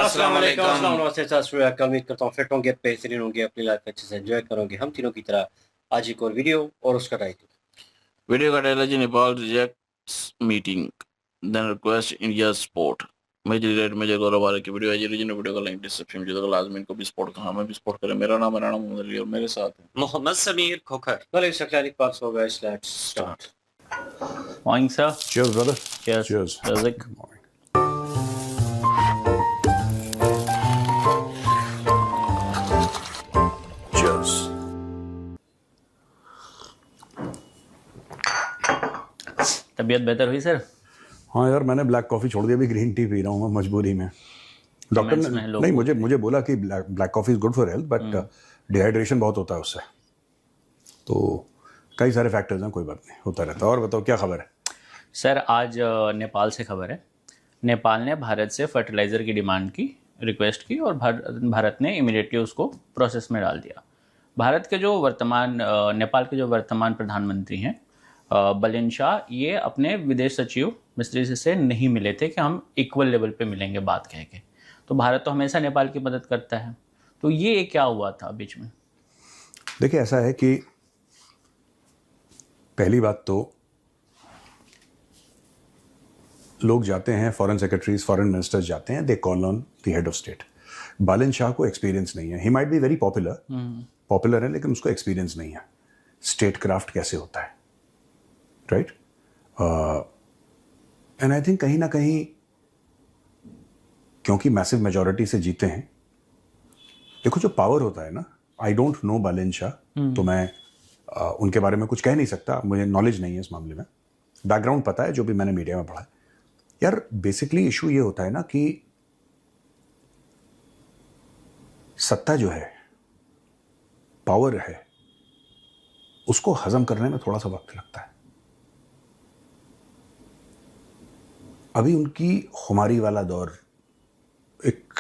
अस्सलाम वालेकुम, अस्सलाम नमस्ते, सत श्री अकाल। उम्मीद करता हूँ फिट होंगे, बेहतरीन होंगे, अपनी लाइफ अच्छे से एंजॉय करोगे हम तीनों की तरह। आज एक और वीडियो और उसका टाइटल Video का टाइटल है जी, Nepal rejects meeting then request India support. Major Gaurav वाले की वीडियो है जी। रीजन वीडियो का लिंक डिस्क्रिप्शन में, जो लाजमी इनको भी सपोर्ट कहा, हमें भी सपोर्ट करें। मेरा नाम है राणा मोहम्मद अली और मेरे साथ है मोहम्मद समीर खोखर। वेल सक्लानिक पास हो guys, let's start. Morning sir. Cheers, brother. Cheers. Cheers. Razik. Good morning. Cheers. तबीयत बेहतर हुई सर? हाँ यार, मैंने ब्लैक कॉफ़ी छोड़ दी, अभी ग्रीन टी पी रहा हूँ मैं मजबूरी में। डॉक्टर Comments ने में लोग नहीं मुझे बोला कि black coffee is good for health, but dehydration बहुत होता है उससे। तो कई सारे फैक्टर्स हैं, कोई बात नहीं, होता रहता है। और बताओ क्या खबर है? सर आज नेपाल से खबर है। नेपाल ने भारत से फर्टिलाइज़र की डिमांड की, रिक्वेस्ट की, और भारत ने इमीडिएटली उसको प्रोसेस में डाल दिया। भारत के जो वर्तमान नेपाल के जो वर्तमान प्रधानमंत्री हैं बलिन शाह, ये अपने विदेश सचिव मिस्त्री से नहीं मिले थे कि हम इक्वल लेवल पे मिलेंगे बात कह के। तो भारत तो हमेशा नेपाल की मदद करता है, तो ये क्या हुआ था बीच में? देखिए, ऐसा है कि पहली बात तो लोग जाते हैं, फॉरेन सेक्रेटरीज, फॉरेन मिनिस्टर्स जाते हैं, they call on the head of state. Balen Shah को एक्सपीरियंस नहीं है। He might be very popular है, लेकिन उसको एक्सपीरियंस नहीं है स्टेट क्राफ्ट कैसे होता है, राइट? एंड आई थिंक कहीं ना कहीं क्योंकि मैसिव मेजॉरिटी से जीते हैं। देखो, जो पावर होता है ना, आई डोंट नो बालन शाह, तो मैं उनके बारे में कुछ कह नहीं सकता, मुझे नॉलेज नहीं है इस मामले में। बैकग्राउंड पता है जो भी मैंने मीडिया में पढ़ा है। यार बेसिकली इशू ये होता है ना कि सत्ता जो है, पावर है, उसको हजम करने में थोड़ा सा वक्त लगता है। अभी उनकी खुमारी वाला दौर, एक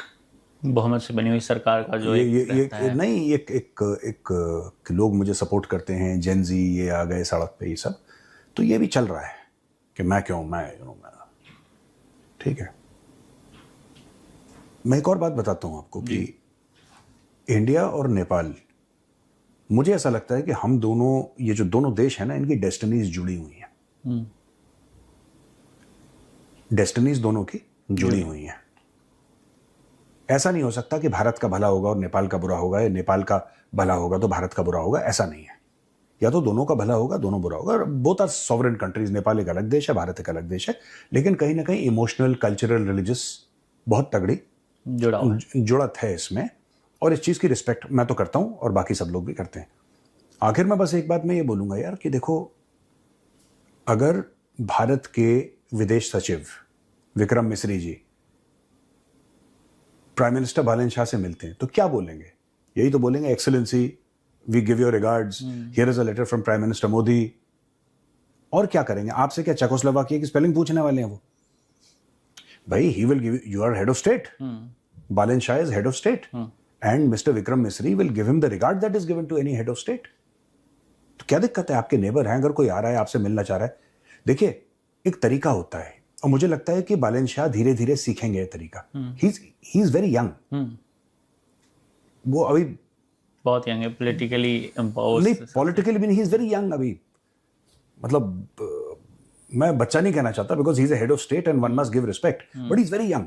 बहुमत से बनी हुई सरकार का जो एक लोग मुझे सपोर्ट करते हैं, जेनजी ये आ गए सड़क पे, ये सब तो ये भी चल रहा है कि मैं ठीक है। मैं एक और बात बताता हूं आपको कि इंडिया और नेपाल, मुझे ऐसा लगता है कि हम दोनों, ये जो दोनों देश हैं ना, इनकी डेस्टिनीज जुड़ी हुई हैं। डेस्टिनीज दोनों की जुड़ी हुई हैं। ऐसा नहीं हो सकता कि भारत का भला होगा और नेपाल का बुरा होगा, या नेपाल का भला होगा तो भारत का बुरा होगा, ऐसा नहीं है। या तो दोनों का भला होगा, दोनों बुरा होगा। Both are sovereign countries. Nepal एक अलग देश है, भारत एक अलग देश है, लेकिन कहीं ना कहीं इमोशनल, कल्चरल, रिलीजियस बहुत तगड़ी जुड़त है इसमें। और इस चीज़ की रिस्पेक्ट मैं तो करता हूं और बाकी सब लोग भी करते हैं। आखिर में बस एक बात मैं ये बोलूंगा यार कि देखो, अगर भारत के विदेश सचिव विक्रम मिश्री जी प्राइम मिनिस्टर बालन शाह से मिलते हैं तो क्या बोलेंगे? यही तो बोलेंगे, excellency, we give your regards, here is a letter from prime minister Modi. और क्या करेंगे? आपसे क्या चेकोस्लोवाकिया की स्पेलिंग पूछने वाले हैं वो? भाई, he will give, you are head of state, Balen Shah is head of state, and mister Vikram Misri will give him the regard that is given to any head of state. तो क्या दिक्कत है? आपके नेबर हैं, अगर कोई आ रहा है आपसे मिलना चाह रहा है, देखिए एक तरीका होता है, और मुझे लगता है कि बालन शाह धीरे धीरे सीखेंगे ये तरीका। He is very young. वो अभी बहुत यंग है, पॉलिटिकली एम्पावर्ड नहीं, पॉलिटिकली भी नहीं, ही इज वेरी यंग अभी। मतलब मैं बच्चा नहीं कहना चाहता, because he is a head of state and one must give respect, but he is very young.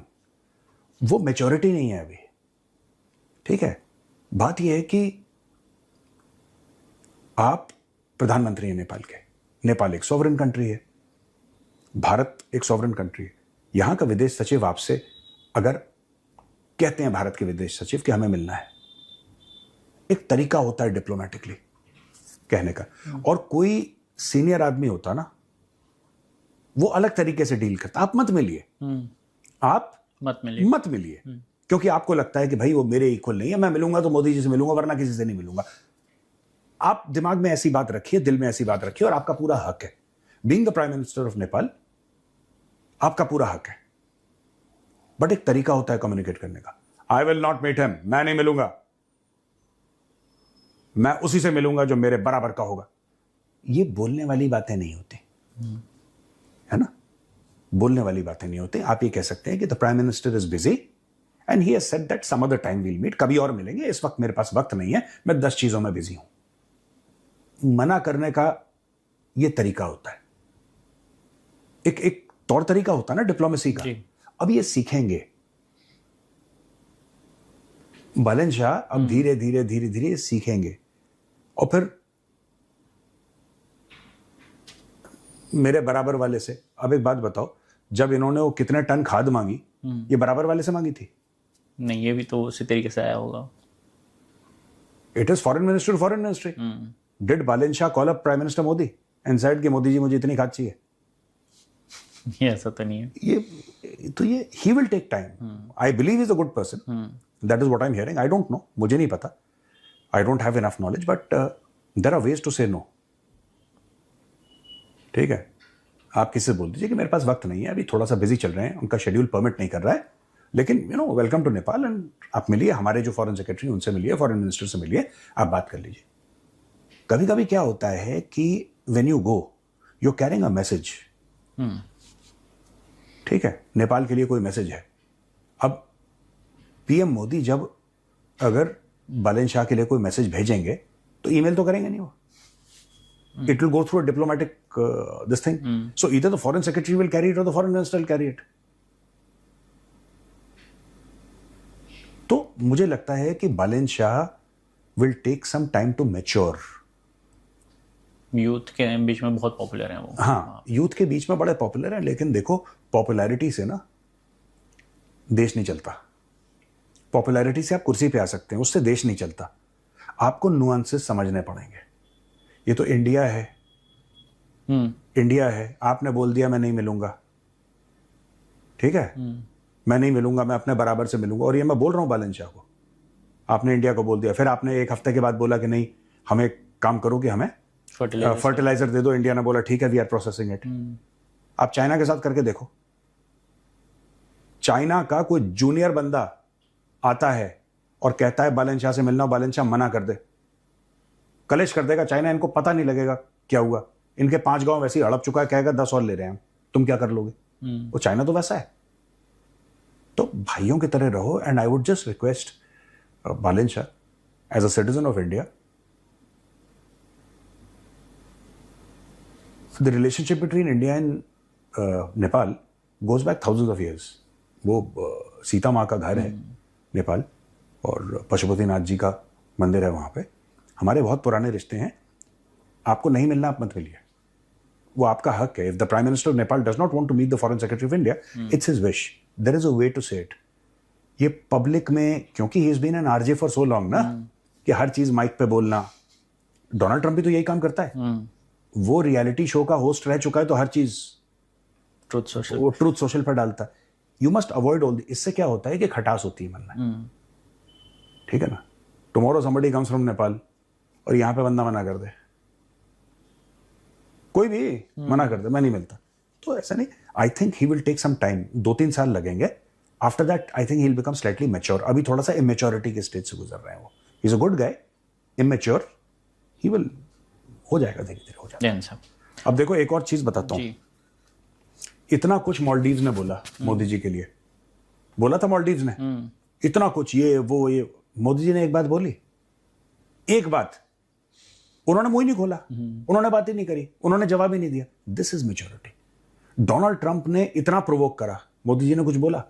वो मैच्योरिटी नहीं है अभी, ठीक है? बात यह है कि आप प्रधानमंत्री हैं नेपाल के। नेपाल एक सॉवरेन कंट्री है, भारत एक सॉवरेन कंट्री है। यहां का विदेश सचिव आपसे अगर कहते हैं, भारत के विदेश सचिव, कि हमें मिलना है, एक तरीका होता है डिप्लोमेटिकली कहने का। और कोई सीनियर आदमी होता ना, वो अलग तरीके से डील करता। आप मत मिलिए, आप मत मिलिए, क्योंकि आपको लगता है कि भाई वो मेरे इक्वल नहीं है, मैं मिलूंगा तो मोदी जी से मिलूंगा, वरना किसी से नहीं मिलूंगा। आप दिमाग में ऐसी बात रखिए, दिल में ऐसी बात रखिए, और आपका पूरा हक है। Being the prime minister of Nepal, आपका पूरा हक है। बट एक तरीका होता है कम्युनिकेट करने का। I will not meet him, मैं नहीं मिलूंगा, मैं उसी से मिलूंगा जो मेरे बराबर का होगा। ये बोलने वाली बातें नहीं होती, है ना? बोलने वाली बातें नहीं होती। आप ये कह सकते हैं कि the prime minister is busy and he has said that some other time we'll meet, कभी और मिलेंगे, इस वक्त मेरे पास वक्त नहीं है, मैं 10 चीजों में बिजी हूं। मना करने का ये तरीका होता है, एक तौर तरीका होता है ना डिप्लोमेसी का। अब ये सीखेंगे बालन शाह, अब धीरे धीरे धीरे धीरे सीखेंगे। और फिर मेरे बराबर वाले से अब एक बात बताओ, जब इन्होंने वो कितने टन खाद मांगी, ये बराबर वाले से मांगी थी? नहीं, ये भी तो उसी तरीके से आया होगा। It is foreign minister, foreign ministry. Did Balan Shah call up prime minister Modi and said कि मोदी जी मुझे इतनी खाद चाहिए? ये ऐसा तो नहीं है। ये he will take time. I believe is a good person, that is what I am hearing. I don't know, मुझे नहीं पता, I don't have enough knowledge, but there are ways to say no. ठीक है, आप किसी से बोल दीजिए कि मेरे पास वक्त नहीं है, अभी थोड़ा सा बिजी चल रहे हैं, उनका शेड्यूल परमिट नहीं कर रहा है, लेकिन वेलकम टू नेपाल, एंड आप मिलिए, हमारे जो फॉरेन सेक्रेटरी उनसे मिलिए, फॉरेन मिनिस्टर से मिलिए, आप बात कर लीजिए। कभी कभी क्या होता है कि when you go you are carrying a message. ठीक है, नेपाल के लिए कोई मैसेज है। अब पीएम मोदी जब अगर बालन शाह के लिए कोई मैसेज भेजेंगे तो ईमेल तो करेंगे नहीं वो, it will go through a diplomatic this thing. So either the foreign secretary will carry it or the foreign minister will carry it. तो मुझे लगता है कि Balen Shah will take some time to mature. Youth के बीच में बहुत पॉपुलर है वो। हाँ, यूथ के बीच में बड़े पॉपुलर है, लेकिन देखो पॉपुलैरिटी से ना देश नहीं चलता। पॉपुलैरिटी से आप कुर्सी पे आ सकते हैं, उससे देश नहीं चलता। आपको नुआंसेस समझने पड़ेंगे। ये तो इंडिया है, इंडिया है, आपने बोल दिया मैं नहीं मिलूंगा, ठीक है, मैं नहीं मिलूंगा, मैं अपने बराबर से मिलूंगा, और ये मैं बोल रहा हूं बालन शाह को, आपने इंडिया को बोल दिया, फिर आपने एक हफ्ते के बाद बोला कि नहीं, हमें काम करो कि हमें फर्टिलाइजर दे दो, इंडिया ने बोला ठीक है वी आर प्रोसेसिंग इट। आप चाइना के साथ करके देखो, चाइना का कोई जूनियर बंदा आता है और कहता है बालन शाह से मिलना, बालन शाह मना कर दे, कलेश कर देगा चाइना, इनको पता नहीं लगेगा क्या हुआ, इनके 5 गांव वैसे ही हड़प चुका है, कहेगा 10 और ले रहे हैं हम, तुम क्या कर लोगे? वो चाइना तो वैसा है। तो भाइयों की तरह रहो, and I would just request Balen Shah as a citizen of India, the relationship between India and Nepal goes back thousands of years. वो सीता माँ का घर है नेपाल, और पशुपतिनाथ जी का मंदिर है वहाँ पे, हमारे बहुत पुराने रिश्ते हैं। आपको नहीं मिलना, आप मत मिलिए, वो आपका हक है। If the prime minister of Nepal does not want to meet the foreign secretary of India, it's his wish, there is a way to say it. ये पब्लिक में, क्योंकि he is been an RJ for so long ना, कि हर चीज mic पे बोलना, Donald Trump भी तो यही काम करता है। वो रियलिटी शो का होस्ट रह चुका है, तो हर चीज ट्रूथ सोशल पर डालता है। यू मस्ट अवॉइड ऑल, इससे क्या होता है कि खटास होती है मन में, ठीक है ना। Tomorrow somebody comes from Nepal और यहां पे बंदा मना कर दे, कोई भी मना कर दे, मैं नहीं मिलता, तो ऐसा नहीं। I think he will take some time, 2-3 साल लगेंगे। After that I think he will become slightly mature. अभी थोड़ा सा इमेच्योरिटी के स्टेज से गुजर रहे हैं वो। He is a good guy, immature, he will हो जाएगा, धीरे धीरे हो जाएगा। अब देखो एक और चीज बताता हूँ, इतना कुछ मालदीव्स ने बोला मोदी जी के लिए, बोला था मालदीव्स ने इतना कुछ, ये वो ये, मोदी जी ने एक बात बोली, एक बात, उन्होंने मुंह ही नहीं खोला, उन्होंने बात ही नहीं करी, उन्होंने जवाब ही नहीं दिया। This is maturity. Donald Trump ने इतना प्रोवोक करा, मोदी जी ने कुछ बोला?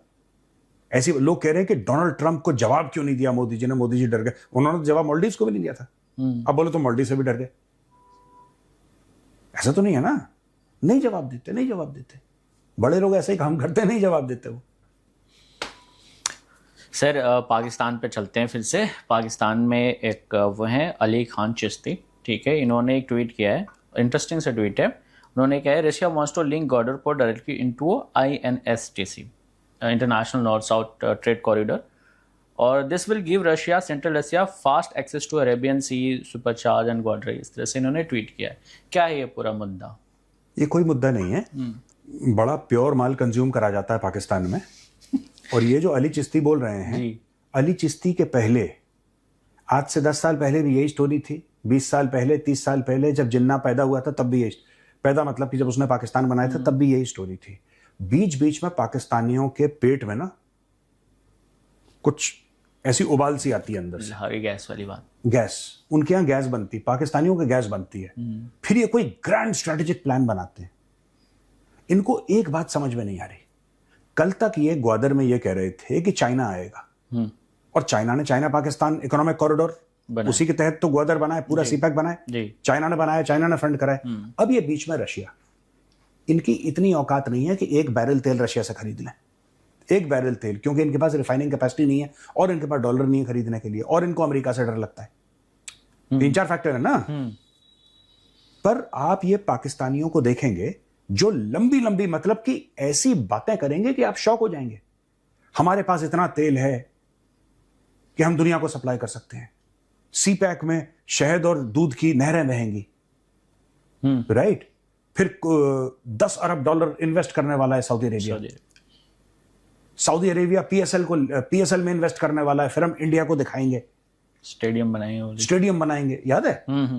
ऐसे लोग कह रहे हैं कि डोनाल्ड ट्रंप को जवाब क्यों नहीं दिया मोदी जी ने, मोदी जी डर गए। उन्होंने जवाब मालदीव्स को भी नहीं दिया था, अब बोले तो मालदीव से भी डर गए। ऐसा तो नहीं है ना, नहीं जवाब देते, नहीं जवाब देते। बड़े लोग ऐसे ही काम करते, नहीं जवाब देते वो। सर पाकिस्तान पे चलते हैं फिर से। पाकिस्तान में एक वो हैं अली खान चिश्ती, ठीक है, इन्होंने एक ट्वीट किया है, इंटरेस्टिंग सा ट्वीट है। उन्होंने कहा है, Russia wants to link Gwadar port directly into INSTC, international north south trade corridor, और this will give Russia central Asia fast access to Arabian sea, supercharge and Gwadar. इस तरह से इन्होंने ट्वीट किया है। क्या है ये पूरा मुद्दा? ये कोई मुद्दा नहीं है, बड़ा प्योर माल कंज्यूम करा जाता है पाकिस्तान में। और ये जो अली चिश्ती बोल रहे हैं, अली चिश्ती के पहले, आज से 10 साल पहले भी यही स्टोरी थी, 20 साल पहले, 30 साल पहले जब जिन्ना पैदा हुआ था तब भी यही, पैदा मतलब कि जब उसने पाकिस्तान बनाया था तब भी यही स्टोरी थी। बीच बीच में पाकिस्तानियों के पेट में ना कुछ ऐसी उबाल सी आती है अंदर से, लाहौरी गैस वाली बात। गैस, उनके यहाँ गैस बनती, पाकिस्तानियों की गैस बनती है। फिर ये कोई ग्रैंड स्ट्रेटेजिक प्लान बनाते हैं। इनको एक बात समझ में नहीं आ रही। कल तक ये ग्वादर में ये कह रहे थे कि चाइना आएगा, और चाइना पाकिस्तान इकोनॉमिक कॉरिडोर, उसी के तहत तो ग्वादर बना है, पूरा सीपैक बना है, चाइना ने बनाया, चाइना ने फंड करा है। अब ये बीच में रशिया, इनकी इतनी औकात नहीं है कि एक बैरल तेल रशिया से खरीद लें, एक बैरल तेल, क्योंकि इनके पास रिफाइनिंग कैपेसिटी नहीं है, और इनके पास डॉलर नहीं है खरीदने के लिए, और इनको अमेरिका से डर लगता है। 3-4 फैक्टर है ना। पर आप ये पाकिस्तानियों को देखेंगे जो लंबी लंबी, मतलब कि ऐसी बातें करेंगे कि आप शॉक हो जाएंगे। हमारे पास इतना तेल है कि हम दुनिया को सप्लाई कर सकते हैं, सीपैक में शहद और दूध की नहरें बहेंगी, राइट। फिर $10 अरब इन्वेस्ट करने वाला है सऊदी अरेबिया पीएसएल में इन्वेस्ट करने वाला है। फिर हम इंडिया को दिखाएंगे, स्टेडियम बनाएंगे, याद है?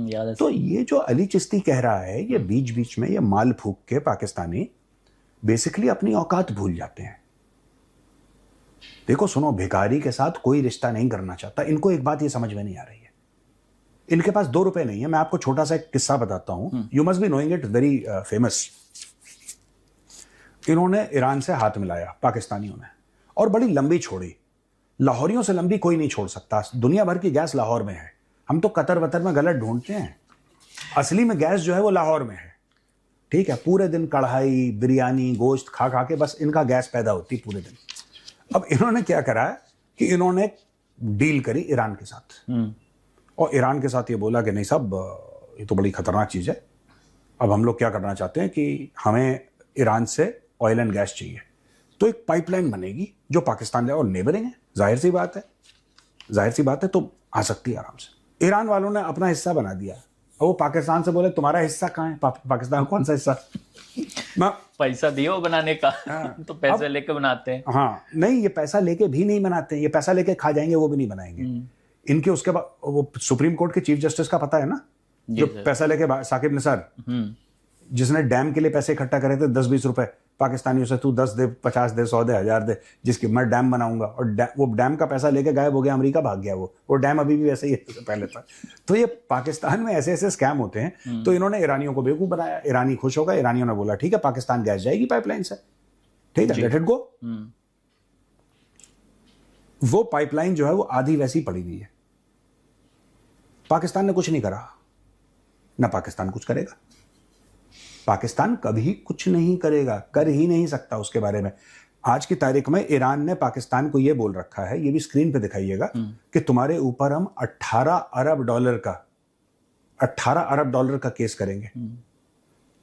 याद है। तो ये जो अली चिश्ती कह रहा है, ये बीच बीच में ये माल फूक के पाकिस्तानी बेसिकली अपनी औकात भूल जाते हैं। देखो सुनो, भिखारी के साथ कोई रिश्ता नहीं करना चाहता। इनको एक बात ये समझ में नहीं आ रही है, इनके पास 2 रुपए नहीं है। मैं आपको छोटा सा एक किस्सा बताता हूं, you must be knowing it, very famous. इन्होंने ईरान से हाथ मिलाया पाकिस्तानियों ने, और बड़ी लंबी छोड़ी। लाहौरियों से लंबी कोई नहीं छोड़ सकता। दुनिया भर की गैस लाहौर में है। हम तो कतर वतर में गलत ढूंढते हैं, असली में गैस जो है वो लाहौर में है। ठीक है, पूरे दिन कढ़ाई, बिरयानी, गोश्त खा खा के बस इनका गैस पैदा होती पूरे दिन। अब इन्होंने क्या करा कि इन्होंने डील करी ईरान के साथ, और ईरान के साथ ये बोला कि नहीं साहब, ये तो बड़ी खतरनाक चीज़ है। अब हम लोग क्या करना चाहते हैं कि हमें ईरान से ऑयल एंड गैस चाहिए, तो एक पाइपलाइन बनेगी जो पाकिस्तान और नेबरिंग है। जाहिर सी बात है, तो आ सकती है आराम से। ईरान वालों ने अपना हिस्सा बना दिया, और वो पाकिस्तान से बोले तुम्हारा हिस्सा कहाँ है? पाकिस्तान कौन सा हिस्सा? पैसा दियो बनाने का। तो पैसे लेके बनाते हैं। हाँ, नहीं, ये पैसा लेके भी नहीं बनाते हैं, ये पैसा लेके खा जाएंगे, वो भी नहीं बनाएंगे। इनके उसके बाद वो सुप्रीम कोर्ट के चीफ जस्टिस का पता है ना, जो पैसा लेके साकिब निसार, जिसने डैम के लिए पैसे इकट्ठा करे थे 10-20 रुपए पाकिस्तानियों से, तू 10 दे, 50 दे, 100 दे, 1000 दे, जिसकी मैं डैम बनाऊंगा, और वो डैम का पैसा लेके गायब हो गया, अमेरिका भाग गया। वो डैम अभी भी वैसे ही पहले था। तो ये पाकिस्तान में ऐसे ऐसे स्कैम होते हैं। तो इन्होंने ईरानियों को बेवकूफ बनाया, ईरानी खुश होगा, ईरानियों ने बोला ठीक है पाकिस्तान गैस जाएगी पाइपलाइन से, ठीक है, लेट इट गो। वो पाइपलाइन जो है वो आधी वैसी पड़ी हुई है। पाकिस्तान ने कुछ नहीं करा, ना पाकिस्तान कुछ करेगा। पाकिस्तान कभी कुछ नहीं करेगा, कर ही नहीं सकता उसके बारे में। आज की तारीख में ईरान ने पाकिस्तान को यह बोल रखा है, ये भी स्क्रीन पे दिखाइएगा, कि तुम्हारे ऊपर हम $18 अरब का केस करेंगे।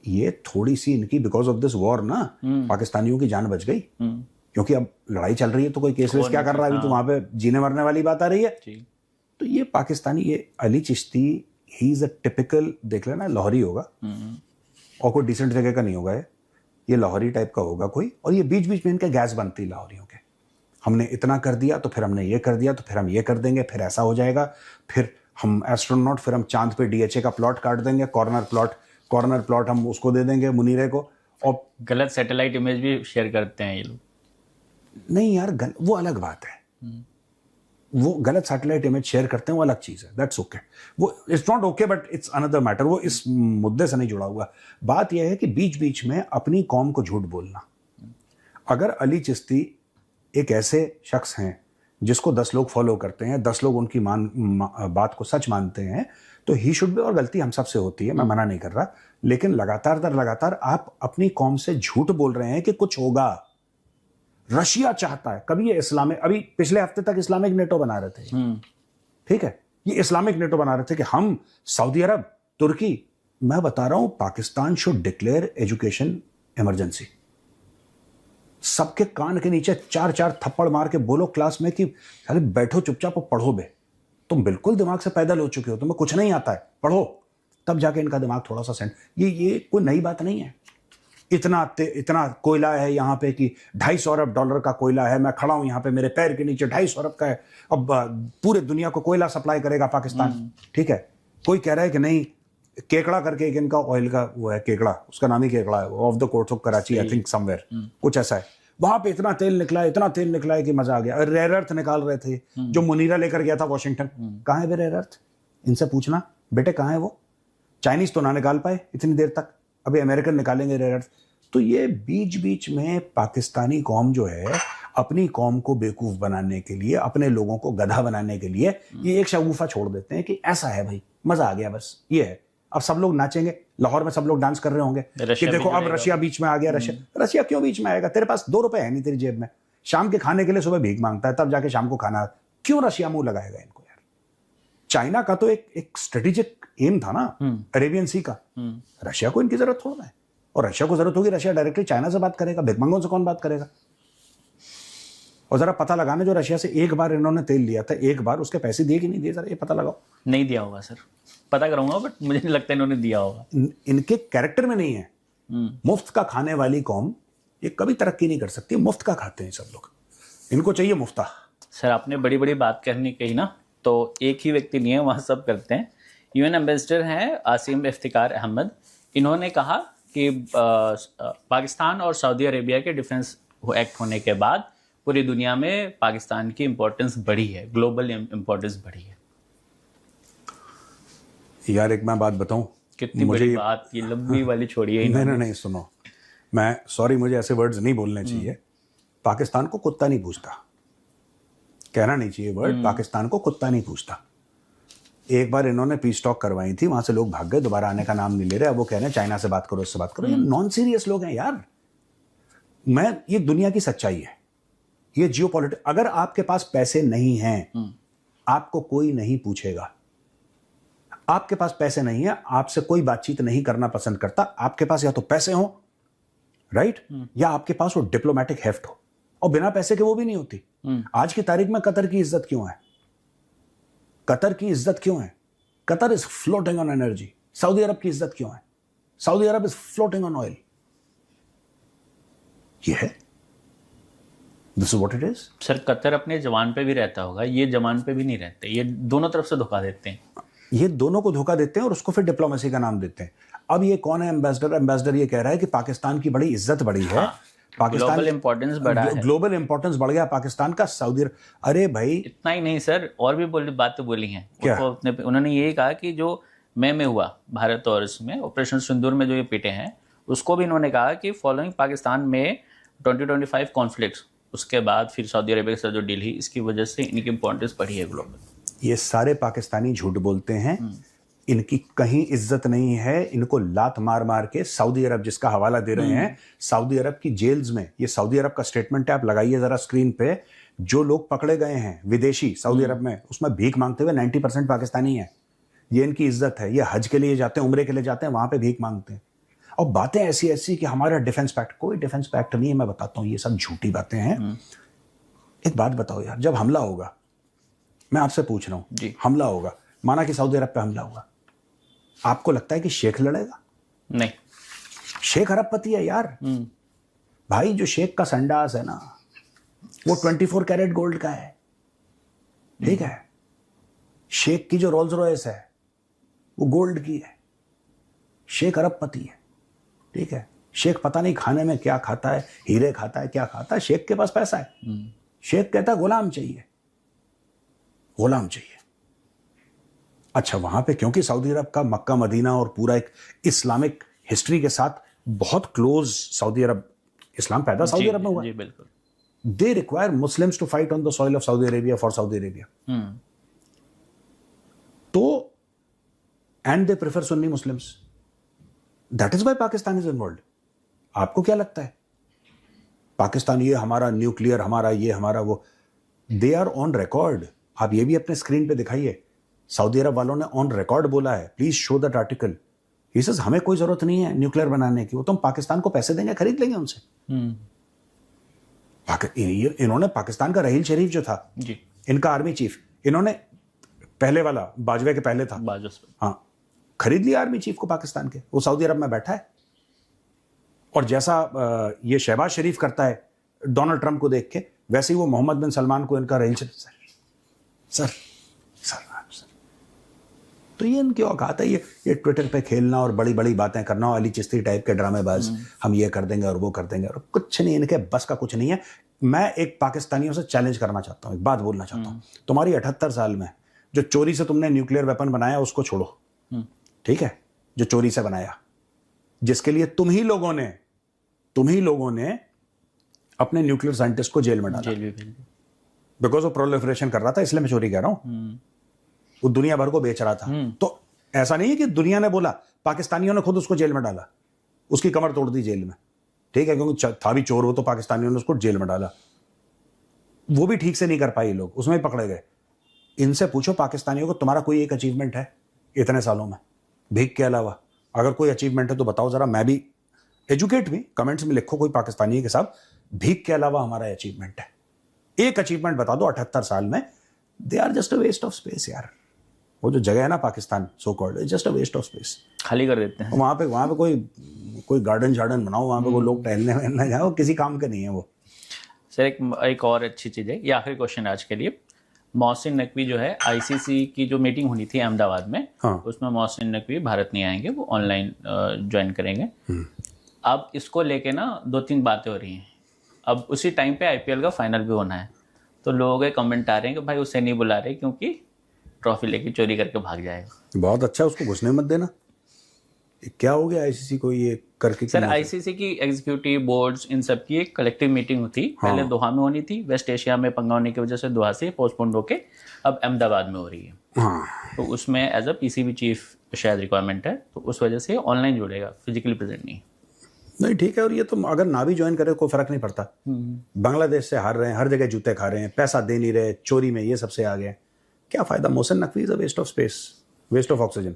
ये थोड़ी सी इनकी बिकॉज ऑफ दिस वॉर ना पाकिस्तानियों की जान बच गई, क्योंकि अब लड़ाई चल रही है तो कोई केस वेस क्या कर रहा है, अभी तो वहां पे जीने मरने वाली बात आ रही है। तो ये पाकिस्तानी, ये Ali Chishti, he is a typical, देख लेना लाहौरी होगा, और कोई डिसेंट जगह का नहीं होगा, ये लाहौरी टाइप का होगा कोई। और ये बीच बीच में इनके गैस बनती लाहौरियों के, हमने इतना कर दिया तो फिर हमने ये कर दिया, तो फिर हम ये कर देंगे, फिर ऐसा हो जाएगा, फिर हम एस्ट्रोनॉट, फिर हम चांद पे डीएचए का प्लॉट काट देंगे, कॉर्नर प्लॉट हम उसको दे देंगे मुनीरे को। और गलत सैटेलाइट इमेज भी शेयर करते हैं ये लोग। नहीं यार, वो अलग बात है। वो गलत सैटेलाइट इमेज शेयर करते हैं, वो अलग चीज है, दैट्स ओके। वो it's not okay, but it's another matter. वो इस मुद्दे से नहीं जुड़ा हुआ। बात यह है कि बीच बीच में अपनी कौम को झूठ बोलना। अगर अली चिश्ती एक ऐसे शख्स हैं जिसको 10 लोग फॉलो करते हैं, 10 लोग उनकी बात को सच मानते हैं, तो ही शुड बी। और गलती हम सबसे होती है, मैं मना नहीं कर रहा, लेकिन लगातार आप अपनी कौम से झूठ बोल रहे हैं कि कुछ होगा। रशिया चाहता है, कभी ये इस्लामिक, अभी पिछले हफ्ते तक इस्लामिक नेटो बना रहे थे, ठीक है, ये इस्लामिक नेटो बना रहे थे कि हम, सऊदी अरब, तुर्की। मैं बता रहा हूं, Pakistan should declare education emergency. सबके कान के नीचे 4-4 थप्पड़ मार के बोलो क्लास में कि साले बैठो चुपचाप और पढ़ो बे, तुम बिल्कुल दिमाग से पैदल हो चुके हो, तुम्हें कुछ नहीं आता है, पढ़ो। तब जाके इनका दिमाग थोड़ा सा सेंट। ये कोई नई बात नहीं है। इतना कोयला है यहाँ पे कि $250 अरब का कोयला है। मैं खड़ा हूं यहाँ पे, मेरे पैर के नीचे 250 अरब का है। अब पूरे दुनिया को कोयला सप्लाई करेगा पाकिस्तान, ठीक है। कोई कह रहा है कि नहीं, केकड़ा करके एक इनका ऑयल का वो है, केकड़ा, उसका नाम ही केकड़ा है, of the courts of Karachi, I think somewhere, कुछ ऐसा है। वहां पे इतना तेल निकला है कि मजा आ गया। रेयर अर्थ निकाल रहे थे जो मुनीरा लेकर गया था वॉशिंगटन, कहाँ है वे रेयर अर्थ? इनसे पूछना बेटे कहाँ है वो। चाइनीज तो ना निकाल पाए इतनी देर तक, अभी अमेरिकन निकालेंगे रेयर अर्थ। तो ये बीच बीच में पाकिस्तानी कौम जो है अपनी कौम को बेवकूफ बनाने के लिए, अपने लोगों को गधा बनाने के लिए ये एक शगुफा छोड़ देते हैं कि ऐसा है भाई, मजा आ गया, बस ये है। अब सब लोग नाचेंगे, लाहौर में सब लोग डांस कर रहे होंगे कि देखो अब रशिया बीच में आ गया। रशिया क्यों बीच में आएगा? तेरे पास 2 रुपए है नहीं तेरी जेब में, शाम के खाने के लिए सुबह भीख मांगता है, तब जाके शाम को खाना, क्यों रशिया मुंह लगाएगा इनको यार? चाइना का तो एक स्ट्रेटेजिक एम था ना अरेबियन सी का, रशिया को इनकी जरूरत थोड़ा है। और रशिया को जरूरत होगी, रशिया डायरेक्टली चाइना से बात करेगा, भिखमंगों से कौन बात करेगा? और जरा पता लगाना, जो रशिया से एक बार इन्होंने तेल लिया था, एक बार उसके पैसे दिए कि नहीं दिए, जरा ये पता लगाओ। नहीं दिया होगा सर, पता करूंगा, बट मुझे नहीं लगता इन्होंने दिया होगा। इनके कैरेक्टर में नहीं है। मुफ्त का खाने वाली कौम ये कभी तरक्की नहीं कर सकती, मुफ्त का खाते हैं सब लोग, इनको चाहिए मुफ्ता। सर आपने बड़ी बड़ी बात करनी कही ना, तो एक ही व्यक्ति नहीं है, वहाँ सब करते हैं। यूएन एम्बेसडर हैं आसिम इफ्तिकार अहमद, इन्होंने कहा कि पाकिस्तान और सऊदी अरेबिया के डिफेंस एक्ट होने के बाद पूरी दुनिया में पाकिस्तान की इम्पोर्टेंस बढ़ी है, ग्लोबल इम्पोर्टेंस बढ़ी है। यार एक मैं बात बताऊं, कितनी बड़ी बात, ये लंबी वाली छोड़िए। नहीं सुनो, मैं सॉरी, मुझे ऐसे वर्ड्स नहीं बोलने चाहिए। पाकिस्तान को कुत्ता नहीं पूछता, कहना नहीं चाहिए वर्ड, पाकिस्तान को कुत्ता नहीं पूछता। एक बार इन्होंने पीस टॉक करवाई थी, वहां से लोग भाग गए, दोबारा आने का नाम नहीं ले रहे। अब वो कह रहे हैं चाइना से बात करो, इससे बात करो। ये नॉन सीरियस लोग हैं यार। ये दुनिया की सच्चाई है, ये जियोपॉलिटिक्स। अगर आपके पास पैसे नहीं हैं, आपको कोई नहीं पूछेगा। आपके पास पैसे नहीं है, आपसे कोई बातचीत नहीं करना पसंद करता। आपके पास या तो पैसे हो, राइट, या आपके पास वो डिप्लोमेटिक हेफ्ट हो, और बिना पैसे के वो भी नहीं होती। आज की तारीख में कतर की इज्जत क्यों है? कतर की इज्जत क्यों है? Qatar is floating on energy. Saudi Arab की इज्जत क्यों है? Saudi Arab is floating on oil. ये है, this is what it is. Sir Qatar अपने जवान पे भी रहता होगा, ये जवान पे भी नहीं रहते, ये दोनों तरफ से धोखा देते हैं। ये दोनों को धोखा देते हैं और उसको फिर डिप्लोमेसी का नाम देते हैं। अब ये कौन है एम्बेसडर? एम्बेसडर ये कह रहा है कि पाकिस्तान की बड़ी इज्जत बढ़ी है। पाकिस्तान ग्लोबल इंपॉर्टेंस बढ़ा है, ग्लोबल इंपॉर्टेंस बढ़ गया पाकिस्तान का। सऊदी, अरे भाई इतना ही नहीं सर, और भी बातें बोली हैं। उन्होंने ये कहा कि जो में हुआ भारत और इसमें ऑपरेशन सिंदूर में जो ये पिटे हैं, उसको भी इन्होंने कहा कि फॉलोइंग पाकिस्तान में 2025 कॉन्फ्लिक्ट्स, उसके बाद फिर सऊदी अरेबिया के साथ जो डील हुई, इसकी वजह से इनकी इंपॉर्टेंस बढ़ी है ग्लोबल। ये सारे पाकिस्तानी झूठ बोलते हैं, इनकी कहीं इज्जत नहीं है। इनको लात मार मार के सऊदी अरब, जिसका हवाला दे रहे हैं, सऊदी अरब की जेल्स में, ये सऊदी अरब का स्टेटमेंट है, आप लगाइए जरा स्क्रीन पे, जो लोग पकड़े गए हैं विदेशी सऊदी अरब में, उसमें भीख मांगते हुए 90% पाकिस्तानी है। ये इनकी इज्जत है। ये हज के लिए जाते हैं, उम्रे के लिए जाते हैं, वहां पे भीख मांगते हैं। और बातें ऐसी ऐसी कि हमारा डिफेंस पैक्ट, कोई डिफेंस पैक्ट नहीं है। मैं बताता हूँ, ये सब झूठी बातें हैं। एक बात बताओ यार, जब हमला होगा, मैं आपसे पूछ रहा हूँ, हमला होगा, माना कि सऊदी अरब पे हमला हुआ, आपको लगता है कि शेख लड़ेगा? नहीं, शेख अरबपति है यार। भाई जो शेख का संडास है ना, वो 24 कैरेट गोल्ड का है, ठीक है। शेख की जो रोल्स रॉयस है वो गोल्ड की है। शेख अरबपति है, ठीक है। शेख पता नहीं खाने में क्या खाता है, हीरे खाता है, क्या खाता है, शेख के पास पैसा है। शेख कहता है गुलाम चाहिए, गुलाम चाहिए। अच्छा, वहां पे क्योंकि सऊदी अरब का मक्का मदीना और पूरा एक इस्लामिक हिस्ट्री के साथ बहुत क्लोज, सऊदी अरब, इस्लाम पैदा सऊदी अरब में हुआ। जी बिल्कुल। They require Muslims to fight on the soil of Saudi Arabia for Saudi Arabia. तो and they prefer Sunni Muslims. That is why Pakistan is involve. आपको क्या लगता है पाकिस्तान ये हमारा न्यूक्लियर, हमारा ये, हमारा वो, दे आर ऑन रिकॉर्ड। आप ये भी अपने स्क्रीन पे दिखाइए, सऊदी अरब वालों ने ऑन रिकॉर्ड बोला है, please show that article. He says हमें कोई जरूरत नहीं है न्यूक्लियर बनाने की, वो तो हम पाकिस्तान को पैसे देंगे, खरीद लेंगे उनसे। इन्होंने पाकिस्तान का रहील शरीफ जो था जी, इनका आर्मी चीफ, इन्होंने पहले वाला बाजवे के पहले था, हाँ, खरीद लिया आर्मी चीफ को पाकिस्तान के, वो सऊदी अरब में बैठा है। और जैसा ये शहबाज शरीफ करता है डोनाल्ड ट्रंप को देख के, वैसे ही वो मोहम्मद बिन सलमान को इनका रहील शरीफ। सर तो ये इनकी औकात है, ये ट्विटर पे खेलना और बड़ी बड़ी बातें करना, और अली चिश्ती टाइप के ड्रामेबाज, हम ये कर देंगे और वो कर देंगे, और कुछ नहीं, इनके बस का कुछ नहीं है। मैं एक पाकिस्तानियों से चैलेंज करना चाहता हूँ, एक बात बोलना चाहता हूँ, तुम्हारी 78 साल में जो चोरी से तुमने न्यूक्लियर वेपन बनाया उसको छोड़ो, ठीक है, जो चोरी से बनाया, जिसके लिए तुम ही लोगों ने अपने न्यूक्लियर साइंटिस्ट को जेल में डाला, बिकॉज वो प्रोलिफरेशन कर रहा था, इसलिए मैं चोरी कह रहा हूं, वो दुनिया भर को बेच रहा था। तो ऐसा नहीं है कि दुनिया ने बोला, पाकिस्तानियों ने खुद उसको जेल में डाला, उसकी कमर तोड़ दी जेल में, ठीक है, क्योंकि था भी चोर, वो तो पाकिस्तानियों ने उसको जेल में डाला, वो भी ठीक से नहीं कर पाए लोग, उसमें भी पकड़े गए। इनसे पूछो पाकिस्तानियों को, तुम्हारा कोई एक अचीवमेंट है इतने सालों में भीख के अलावा? अगर कोई अचीवमेंट है तो बताओ जरा, मैं भी एजुकेट भी, कमेंट्स में लिखो कोई पाकिस्तानी के साथ, भीख के अलावा हमारा अचीवमेंट है, एक अचीवमेंट बता दो 78 साल में। They are just a waste of space यार। वो जो जगह है ना Pakistan, so called, just a waste of space, खाली कर देते हैं। वहां पे कोई गार्डन बनाओ, वहां पे वो लोग टहलने वहलने जाओ, किसी काम के नहीं है वो। सर एक और अच्छी चीज़ है, ये आखिरी क्वेश्चन है आज के लिए। मोहसिन नकवी जो है, आईसीसी की जो मीटिंग होनी थी अहमदाबाद में, हाँ। उसमें मोहसिन नकवी भारत नहीं आएंगे, वो ऑनलाइन ज्वाइन करेंगे। अब इसको लेके ना 2-3 बातें हो रही हैं। अब उसी टाइम पे आईपीएल का फाइनल भी होना है, तो लोगों के कमेंट आ रहे हैं कि भाई उसे नहीं बुला रहे क्योंकि ट्रॉफी लेके चोरी करके भाग जाएगा। बहुत अच्छा, उसको घुसने मत देना। क्या हो गया आईसीसी को ये करके? सर आईसीसी की एग्जीक्यूटिव बोर्ड्स इन सब की एक कलेक्टिव मीटिंग थी, पहले दोहा में होनी थी, वेस्ट एशिया में पंगा होने की वजह से दोहा से पोस्टपोन होके अब अहमदाबाद में हो रही है। तो उसमें एज अ पीसीबी चीफ शायद रिक्वायरमेंट है, तो उस वजह से ऑनलाइन जुड़ेगा, फिजिकली प्रेजेंट नहीं। ठीक है, और ये तो अगर ना भी ज्वाइन करे कोई फर्क नहीं पड़ता। बांग्लादेश से हार रहे हैं, हर जगह जूते खा रहे हैं, पैसा दे नहीं रहे, चोरी में ये सबसे आ गए, क्या फायदा? Mohsin Naqvi is a waste of space, waste of oxygen,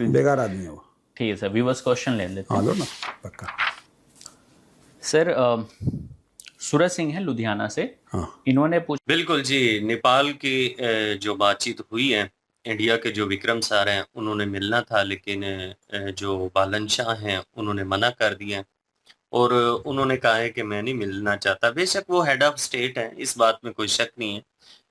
बेकार आदमी है वो। ठीक है सर, व्यूअर्स क्वेश्चन ले लेते हैं। हाँ लो ना, पक्का। सर सूरज सिंह है लुधियाना से, हाँ इन्होंने पूछा। बिल्कुल जी, नेपाल की जो बातचीत हुई है, इंडिया के जो विक्रम सर हैं उन्होंने मिलना था, लेकिन जो बालन शाह हैं उन्होंने मना कर दिया, और उन्होंने कहा है कि मैं नहीं मिलना चाहता। बेशक वो हेड ऑफ स्टेट हैं, इस बात में कोई शक नहीं है,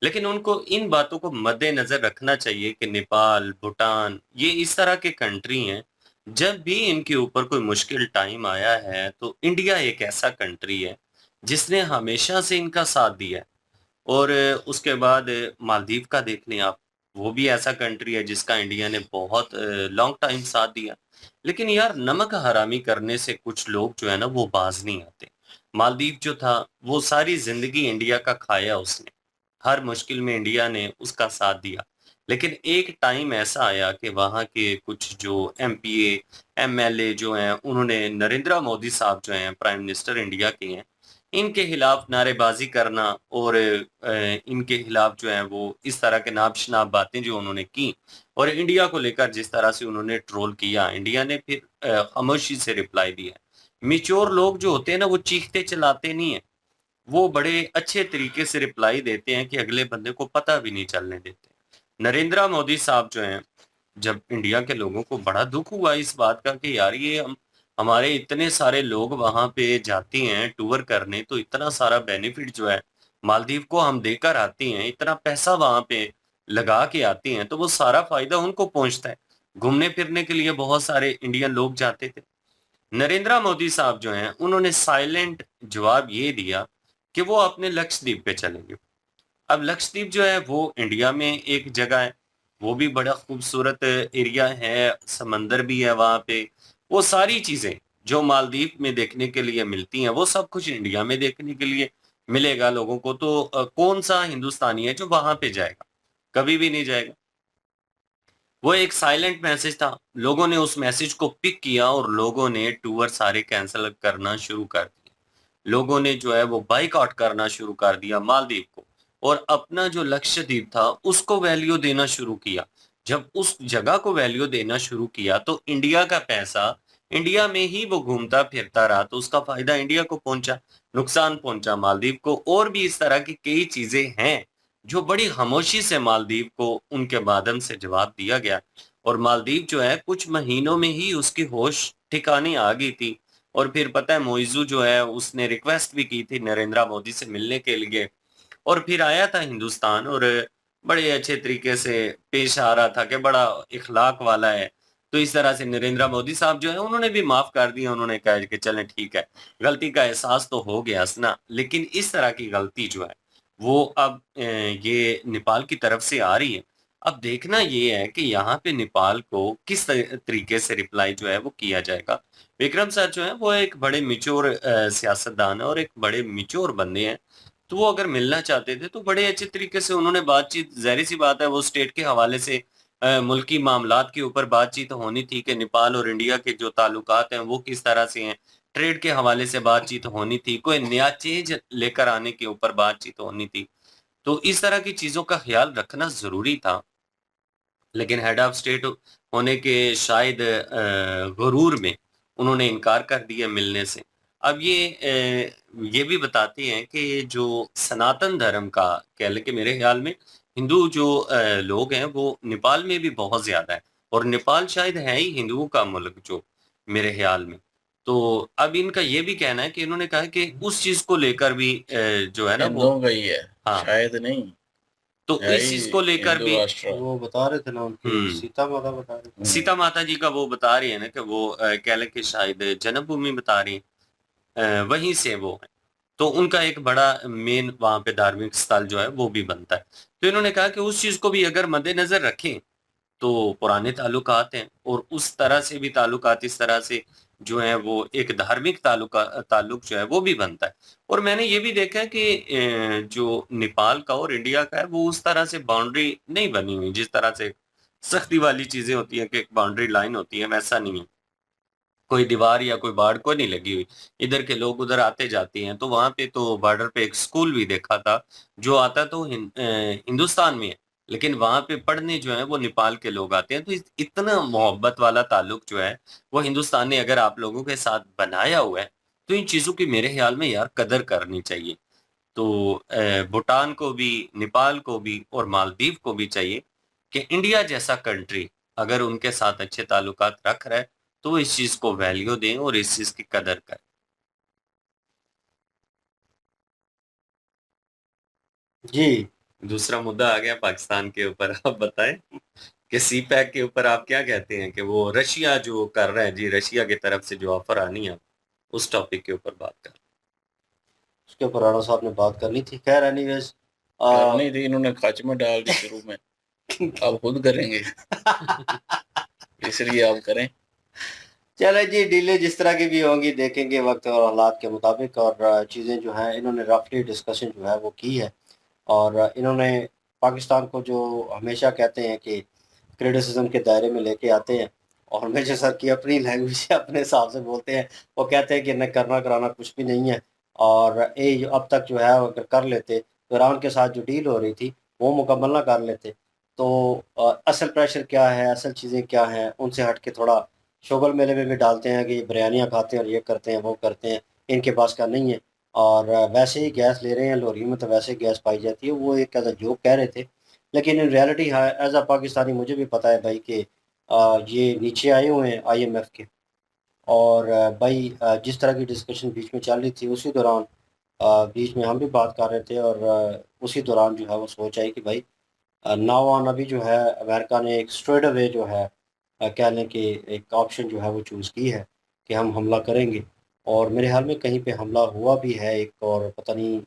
लेकिन उनको इन बातों को मद्देनजर रखना चाहिए कि नेपाल, भूटान, ये इस तरह के कंट्री हैं, जब भी इनके ऊपर कोई मुश्किल टाइम आया है तो इंडिया एक ऐसा कंट्री है जिसने हमेशा से इनका साथ दिया है। और उसके बाद मालदीव का देख लें आप, वो भी ऐसा कंट्री है जिसका इंडिया ने बहुत लॉन्ग टाइम साथ दिया। लेकिन यार, नमक हरामी करने से कुछ लोग जो है ना वो बाज नहीं आते। मालदीव जो था वो सारी जिंदगी इंडिया का खाया उसने, हर मुश्किल में इंडिया ने उसका साथ दिया। लेकिन एक टाइम ऐसा आया कि वहाँ के कुछ जो एमपीए, एमएलए जो हैं, उन्होंने नरेंद्र मोदी साहब जो हैं, प्राइम मिनिस्टर इंडिया के हैं, इनके खिलाफ नारेबाजी करना और इनके खिलाफ जो है वो इस तरह के नाप शनाप बातें जो उन्होंने की, और इंडिया को लेकर जिस तरह से उन्होंने ट्रोल किया, इंडिया ने फिर खामोशी से रिप्लाई दिया। मिच्योर लोग जो होते हैं ना, वो चीखते चलाते नहीं है, वो बड़े अच्छे तरीके से रिप्लाई देते हैं कि अगले बंदे को पता भी नहीं चलने देते। नरेंद्र मोदी साहब जो हैं, जब इंडिया के लोगों को बड़ा दुख हुआ इस बात का कि यार ये हमारे इतने सारे लोग वहां पे जाते हैं टूर करने, तो इतना सारा बेनिफिट जो है मालदीव को हम देकर आते हैं, इतना पैसा वहां पे लगा के आते हैं, तो वो सारा फायदा उनको पहुंचता है। घूमने फिरने के लिए बहुत सारे इंडियन लोग जाते थे। नरेंद्र मोदी साहब जो हैं, उन्होंने साइलेंट जवाब ये दिया कि वो अपने लक्षद्वीप पे चलेंगे। अब लक्षद्वीप जो है वो इंडिया में एक जगह है, वो भी बड़ा खूबसूरत एरिया है, समंदर भी है वहाँ पे, वो सारी चीजें जो मालदीव में देखने के लिए मिलती हैं वो सब कुछ इंडिया में देखने के लिए मिलेगा लोगों को। तो कौन सा हिंदुस्तानी है जो वहां पे जाएगा? कभी भी नहीं जाएगा। वो एक साइलेंट मैसेज था, लोगों ने उस मैसेज को पिक किया और लोगों ने टूर सारे कैंसिल करना शुरू कर दिए। लोगों ने जो है वो बाइकआउट करना शुरू कर दिया मालदीव को, और अपना जो लक्षद्वीप था उसको वैल्यू देना शुरू किया। जब उस जगह को वैल्यू देना शुरू किया तो इंडिया का पैसा इंडिया में ही वो घूमता फिरता रहा, तो उसका फायदा इंडिया को पहुंचा, नुकसान पहुंचा मालदीव को। और भी इस तरह की कई चीजें हैं जो बड़ी खामोशी से मालदीव को उनके माध्यम से जवाब दिया गया, और मालदीव जो है कुछ महीनों में ही उसकी होश ठिकाने आ गई थी। और फिर पता है, मोइजू जो है उसने रिक्वेस्ट भी की थी नरेंद्र मोदी से मिलने के लिए, और फिर आया था हिंदुस्तान, और बड़े अच्छे तरीके से पेश आ रहा था कि बड़ा इखलाक वाला है। तो इस तरह से नरेंद्र मोदी साहब जो है उन्होंने भी माफ़ कर दिया, उन्होंने कहा कि चलें ठीक है, गलती का एहसास तो हो गया ना, लेकिन इस तरह की गलती जो है वो अब ये नेपाल की तरफ से आ रही है। अब देखना ये है कि यहाँ पे नेपाल को किस तरीके से रिप्लाई जो है वो किया जाएगा। विक्रम सर जो है वो एक बड़े मैच्योर सियासतदान है और एक बड़े मैच्योर बंदे हैं। तो वो अगर मिलना चाहते थे तो बड़े अच्छे तरीके से उन्होंने बातचीत, ज़ाहिर-सी बात है वो स्टेट के हवाले से मुल्की मामलात के ऊपर बातचीत होनी थी कि नेपाल और इंडिया के जो ताल्लुकात हैं वो किस तरह से हैं। ट्रेड के हवाले से बातचीत होनी थी, कोई नया चेंज लेकर आने के ऊपर बातचीत होनी थी। तो इस तरह की चीज़ों का ख़्याल रखना ज़रूरी था। लेकिन हेड ऑफ स्टेट होने के शायद गुरूर में उन्होंने इनकार कर दिया मिलने से। अब ये भी बताते हैं कि जो सनातन धर्म का कह लें कि मेरे ख़्याल में हिंदू जो लोग हैं वो नेपाल में भी बहुत ज़्यादा है और नेपाल शायद है ही हिंदुओं का मुल्क जो मेरे ख़्याल में। तो अब इनका ये भी कहना है कि इन्होंने कहा कि उस चीज़ को लेकर भी जो है ना वो हिंदुओं का ही है, हाँ, शायद नहीं, तो है इस ही चीज़ को लेकर हिंदू भी राष्ट्र। वो बता रहे थे ना उनकी हुँ। सीता माता बता रहे थे। सीता माता जी का वो बता रही है ना कि वो कह लें कि शायद जन्मभूमि बता रही हैं, वहीं से वो हैं। तो उनका एक बड़ा मेन वहाँ पे धार्मिक स्थल जो है वो भी बनता है। तो इन्होंने कहा कि उस चीज़ को भी अगर मद्देनज़र रखें, तो पुराने ताल्लुकात हैं और उस तरह से भी ताल्लुकात इस तरह से जो है वो एक धार्मिक ताल्लुक जो है वो भी बनता है। और मैंने ये भी देखा है कि जो नेपाल का और इंडिया का है वो उस तरह से बाउंड्री नहीं बनी हुई, जिस तरह से सख्ती वाली चीज़ें होती हैं कि एक बाउंड्री लाइन होती है, वैसा नहीं है। कोई दीवार या कोई बाड़ कोई नहीं लगी हुई। इधर के लोग उधर आते-जाते हैं, तो वहाँ पे तो बॉर्डर पे एक स्कूल भी देखा था, जो आता तो हिंदुस्तान में है, लेकिन वहाँ पे पढ़ने जो है वो नेपाल के लोग आते हैं। तो इतना मोहब्बत वाला ताल्लुक जो है, वो हिंदुस्तान ने अगर आप लोगों के साथ बनाया हुआ है, तो इन चीज़ों की मेरे ख़्याल में यार कदर करनी चाहिए। तो भूटान को भी, नेपाल को भी और मालदीव को भी चाहिए कि इंडिया जैसा कंट्री अगर उनके साथ अच्छे ताल्लुकात रख रहा है, तो इस चीज़ को वैल्यू दें और इस चीज़ की कदर करें। जी, दूसरा मुद्दा आ गया पाकिस्तान के ऊपर, आप बताएँ कि सी पैक के ऊपर आप क्या कहते हैं कि वो रशिया जो कर रहा है जी, रशिया की तरफ से जो ऑफ़र आनी है, उस टॉपिक के ऊपर बात करें। उसके ऊपर राणा साहब ने बात करनी थी। खैर एनीवेज़ करनी थी, इन्होंने खच में डाल दी शुरू में, अब खुद करेंगे, इसलिए आप करें। चले जी, डीलें जिस तरह की भी होंगी देखेंगे वक़्त और हालात के मुताबिक। और चीज़ें जो हैं इन्होंने रफ़ली डिस्कशन जो है वो की है। और इन्होंने पाकिस्तान को जो हमेशा कहते हैं कि क्रिटिसिज्म के दायरे में लेके आते हैं, और मेजर सर की अपनी लैंग्वेज से अपने हिसाब से बोलते हैं। वो कहते हैं कि न करना कराना कुछ भी नहीं है, और ये जो अब तक जो है अगर कर लेते तो ईरान के साथ जो डील हो रही थी वो मुकम्मल ना कर लेते। तो असल प्रेशर क्या है, असल चीज़ें क्या हैं, उनसे हट के थोड़ा शोगल मेले में भी डालते हैं कि ये बिरयानियाँ खाते हैं और ये करते हैं वो करते हैं, इनके पास का नहीं है। और वैसे ही गैस ले रहे हैं लोरी में, तो वैसे ही गैस पाई जाती है। वो एक एज़ अ जोक कह रहे थे, लेकिन इन रियलिटी है एज़ अ पाकिस्तानी मुझे भी पता है भाई कि ये नीचे आए हुए हैं आईएमएफ के। और भाई जिस तरह की डिस्कशन बीच में चल रही थी उसी दौरान बीच में हम भी बात कर रहे थे। और उसी दौरान जो है वो सोच आई कि भाई नाउ ऑन अभी जो है अमेरिका ने एक स्ट्रेट अवे जो है कह लें कि एक ऑप्शन जो है वो चूज़ की है कि हम हमला करेंगे। और मेरे ख्याल में कहीं पे हमला हुआ भी है एक, और पता नहीं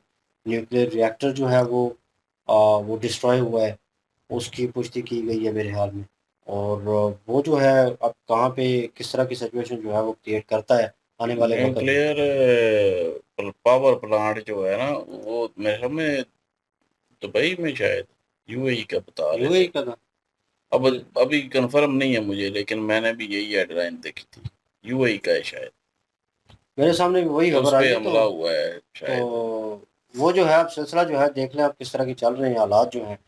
न्यूक्लियर रिएक्टर जो है वो डिस्ट्रॉय हुआ है, उसकी पुष्टि की गई है मेरे ख्याल में। और वो जो है अब कहाँ पे किस तरह की सिचुएशन जो है वो क्रिएट करता है आने वाले वक्त में। न्यूक्लियर पावर प्लांट जो है ना, वो मेरे ख्याल में दुबई में शायद यूएई का बता रहे यूएई थे। का था। अब अभी कंफर्म नहीं है मुझे, लेकिन मैंने भी यही हेडलाइन देखी थी, यूएई का है शायद, मेरे सामने भी वही तो उस खबर आई पे है। हमला हुआ है शायद। तो वो जो है अब सिलसिला जो है देख लें अब किस तरह की चल रहे हैं हालात जो हैं।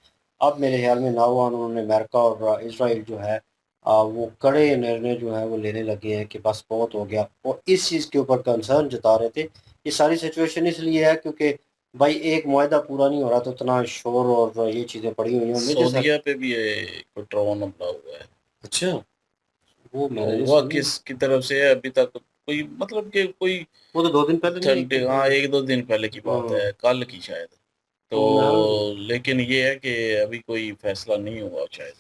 अब मेरे ख्याल में नाउआन उन्होंने अमेरिका और इसराइल जो है वो कड़े निर्णय जो है वो लेने लगे हैं कि बस बहुत हो गया, और इस चीज़ के ऊपर कंसर्न जता रहे थे। ये सारी सिचुएशन इसलिए है क्योंकि भाई एक मुआहदा पूरा नहीं हो रहा, तो इतना शोर और ये चीज़ें पड़ी हुई हैं। मेजर सर सऊदीया पे भी कोई ड्रोन हमला हुआ है, अच्छा, वो मैंने नहीं हुआ सुनी। किसकी तरफ से है अभी तक कोई, मतलब कि कोई वो तो 2 दिन पहले नहीं, एक ठंडे, दिन हाँ पहले। 1-2 दिन पहले की बात हाँ, है, कल की शायद। तो लेकिन ये है कि अभी कोई फैसला नहीं हुआ शायद।